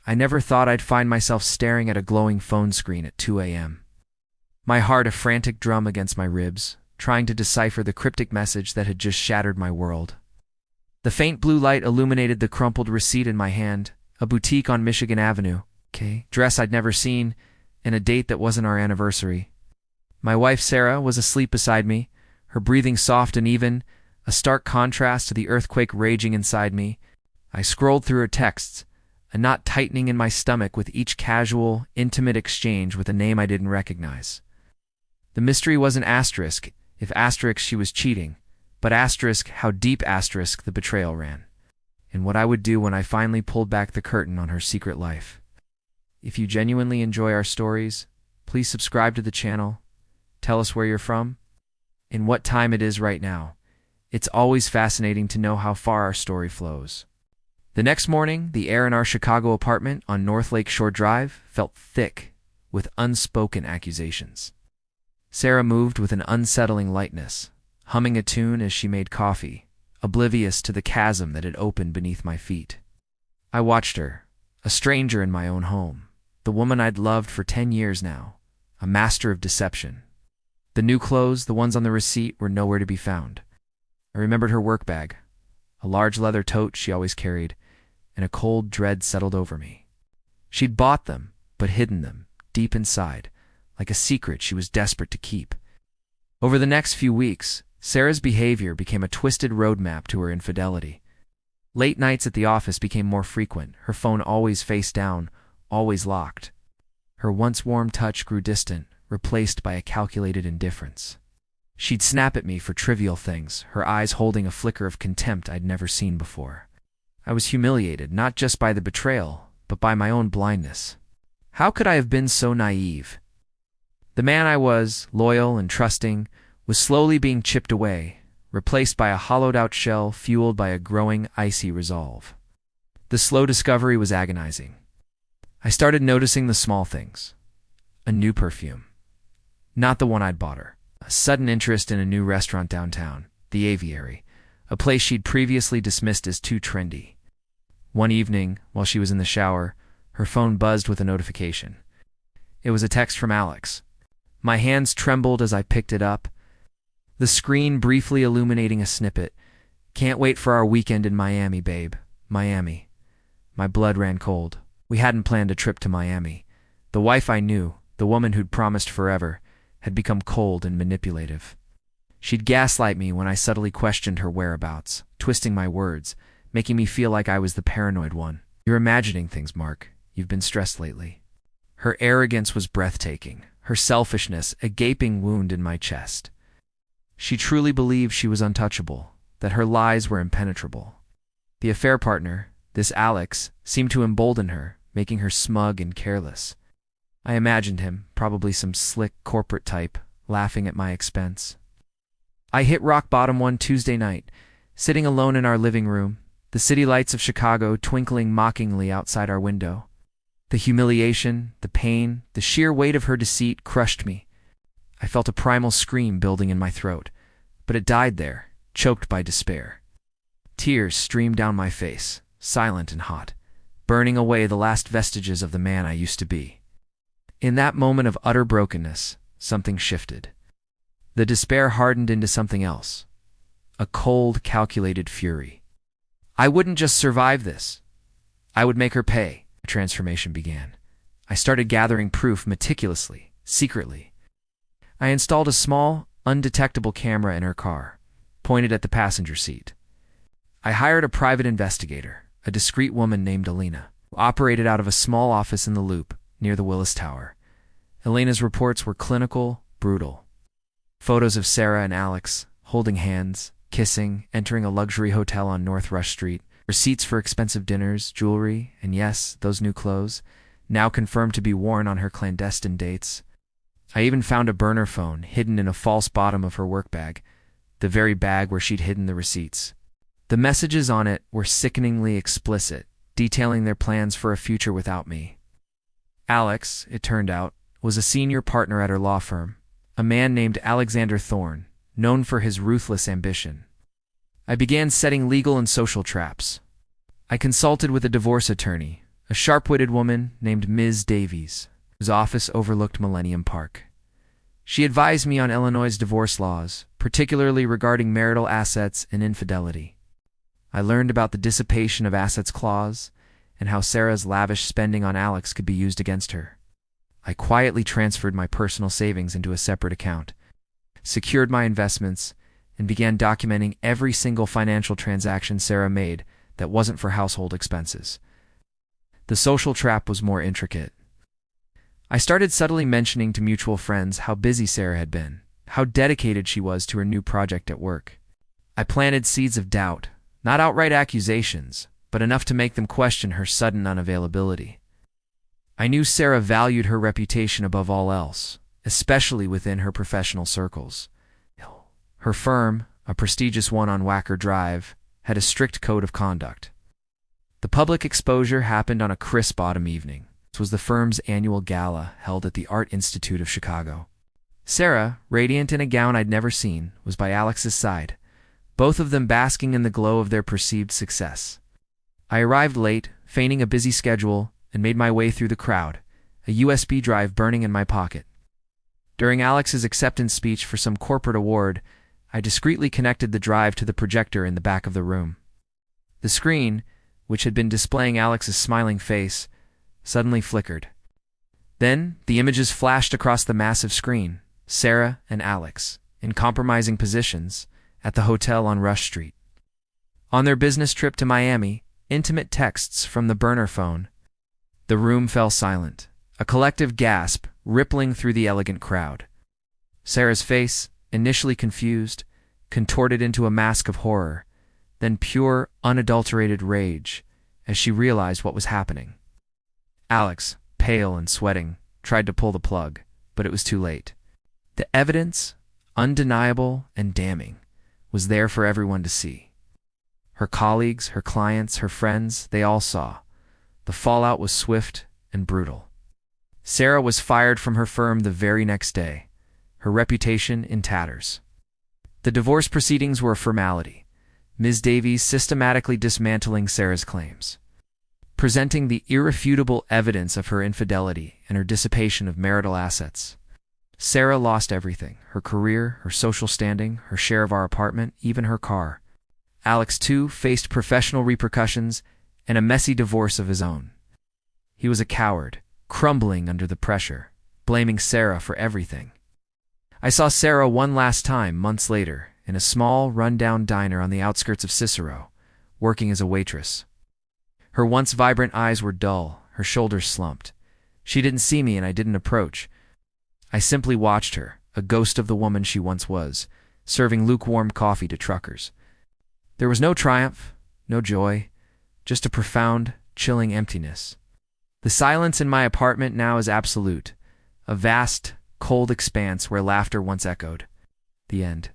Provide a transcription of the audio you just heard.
I never thought I'd find myself staring at a glowing phone screen at 2 a.m. My heart a frantic drum against my ribs, trying to decipher the cryptic message that had just shattered my world. The faint blue light illuminated the crumpled receipt in my hand, a boutique on Michigan Avenue, dress I'd never seen, and a date that wasn't our anniversary. My wife Sarah was asleep beside me, her breathing soft and even, a stark contrast to the earthquake raging inside me. I scrolled through her texts, a knot tightening in my stomach with each casual, intimate exchange with a name I didn't recognize. The mystery wasn't asterisk, if asterisk she was cheating, but asterisk how deep asterisk the betrayal ran, and what I would do when I finally pulled back the curtain on her secret life. If you genuinely enjoy our stories, please subscribe to the channel, tell us where you're from, and what time it is right now. It's always fascinating to know how far our story flows. The next morning, the air in our Chicago apartment on North Lake Shore Drive felt thick with unspoken accusations. Sarah moved with an unsettling lightness, humming a tune as she made coffee, oblivious to the chasm that had opened beneath my feet. I watched her, a stranger in my own home, the woman I'd loved for 10 years now, a master of deception. The new clothes, the ones on the receipt, were nowhere to be found. I remembered her work bag, a large leather tote she always carried, and a cold dread settled over me. She'd bought them, but hidden them, deep inside, like a secret she was desperate to keep. Over the next few weeks, Sarah's behavior became a twisted roadmap to her infidelity. Late nights at the office became more frequent, her phone always face down, always locked. Her once warm touch grew distant, replaced by a calculated indifference. She'd snap at me for trivial things, her eyes holding a flicker of contempt I'd never seen before. I was humiliated, not just by the betrayal, but by my own blindness. How could I have been so naive? The man I was, loyal and trusting, was slowly being chipped away, replaced by a hollowed-out shell fueled by a growing, icy resolve. The slow discovery was agonizing. I started noticing the small things. A new perfume. Not the one I'd bought her. A sudden interest in a new restaurant downtown, the Aviary, a place she'd previously dismissed as too trendy. One evening, while she was in the shower, her phone buzzed with a notification. It was a text from Alex. My hands trembled as I picked it up, the screen briefly illuminating a snippet. "Can't wait for our weekend in Miami, babe. Miami." My blood ran cold. We hadn't planned a trip to Miami. The wife I knew, the woman who'd promised forever, had become cold and manipulative. She'd gaslight me when I subtly questioned her whereabouts, twisting my words, making me feel like I was the paranoid one. "You're imagining things, Mark. You've been stressed lately." Her arrogance was breathtaking, her selfishness a gaping wound in my chest. She truly believed she was untouchable, that her lies were impenetrable. The affair partner, this Alex, seemed to embolden her, making her smug and careless. I imagined him, probably some slick corporate type, laughing at my expense. I hit rock bottom one Tuesday night, sitting alone in our living room, the city lights of Chicago twinkling mockingly outside our window. The humiliation, the pain, the sheer weight of her deceit crushed me. I felt a primal scream building in my throat, but it died there, choked by despair. Tears streamed down my face, silent and hot, burning away the last vestiges of the man I used to be. In that moment of utter brokenness, something shifted. The despair hardened into something else, a cold, calculated fury. I wouldn't just survive this. I would make her pay. A transformation began. I started gathering proof meticulously, secretly. I installed a small, undetectable camera in her car, pointed at the passenger seat. I hired a private investigator, a discreet woman named Elena, who operated out of a small office in the Loop, near the Willis Tower. Elena's reports were clinical, brutal. Photos of Sarah and Alex, holding hands, kissing, entering a luxury hotel on North Rush Street, receipts for expensive dinners, jewelry, and yes, those new clothes, now confirmed to be worn on her clandestine dates. I even found a burner phone hidden in a false bottom of her work bag, the very bag where she'd hidden the receipts. The messages on it were sickeningly explicit, detailing their plans for a future without me. Alex, it turned out, was a senior partner at her law firm, a man named Alexander Thorne, known for his ruthless ambition. I began setting legal and social traps. I consulted with a divorce attorney, a sharp-witted woman named Ms. Davies, whose office overlooked Millennium Park. She advised me on Illinois' divorce laws, particularly regarding marital assets and infidelity. I learned about the dissipation of assets clause and how Sarah's lavish spending on Alex could be used against her. I quietly transferred my personal savings into a separate account, secured my investments, and began documenting every single financial transaction Sarah made that wasn't for household expenses. The social trap was more intricate. I started subtly mentioning to mutual friends how busy Sarah had been, how dedicated she was to her new project at work. I planted seeds of doubt, not outright accusations, but enough to make them question her sudden unavailability. I knew Sarah valued her reputation above all else, especially within her professional circles. Her firm, a prestigious one on Wacker Drive, had a strict code of conduct. The public exposure happened on a crisp autumn evening. This was the firm's annual gala held at the Art Institute of Chicago. Sarah, radiant in a gown I'd never seen, was by Alex's side, both of them basking in the glow of their perceived success. I arrived late, feigning a busy schedule, and made my way through the crowd, a USB drive burning in my pocket. During Alex's acceptance speech for some corporate award, I discreetly connected the drive to the projector in the back of the room. The screen, which had been displaying Alex's smiling face, suddenly flickered. Then, the images flashed across the massive screen, Sarah and Alex, in compromising positions, at the hotel on Rush Street. On their business trip to Miami, intimate texts from the burner phone. The room fell silent, a collective gasp rippling through the elegant crowd. Sarah's face, initially confused, contorted into a mask of horror, then pure, unadulterated rage as she realized what was happening. Alex, pale and sweating, tried to pull the plug, but it was too late. The evidence, undeniable and damning, was there for everyone to see. Her colleagues, her clients, her friends, they all saw. The fallout was swift and brutal. Sarah was fired from her firm the very next day, her reputation in tatters. The divorce proceedings were a formality, Ms. Davies systematically dismantling Sarah's claims, presenting the irrefutable evidence of her infidelity and her dissipation of marital assets. Sarah lost everything, her career, her social standing, her share of our apartment, even her car. Alex, too, faced professional repercussions and a messy divorce of his own. He was a coward, crumbling under the pressure, blaming Sarah for everything. I saw Sarah one last time months later in a small, run-down diner on the outskirts of Cicero, working as a waitress. Her once vibrant eyes were dull, her shoulders slumped. She didn't see me and I didn't approach. I simply watched her, a ghost of the woman she once was, serving lukewarm coffee to truckers. There was no triumph, no joy, just a profound, chilling emptiness. The silence in my apartment now is absolute, a vast, cold expanse where laughter once echoed. The end.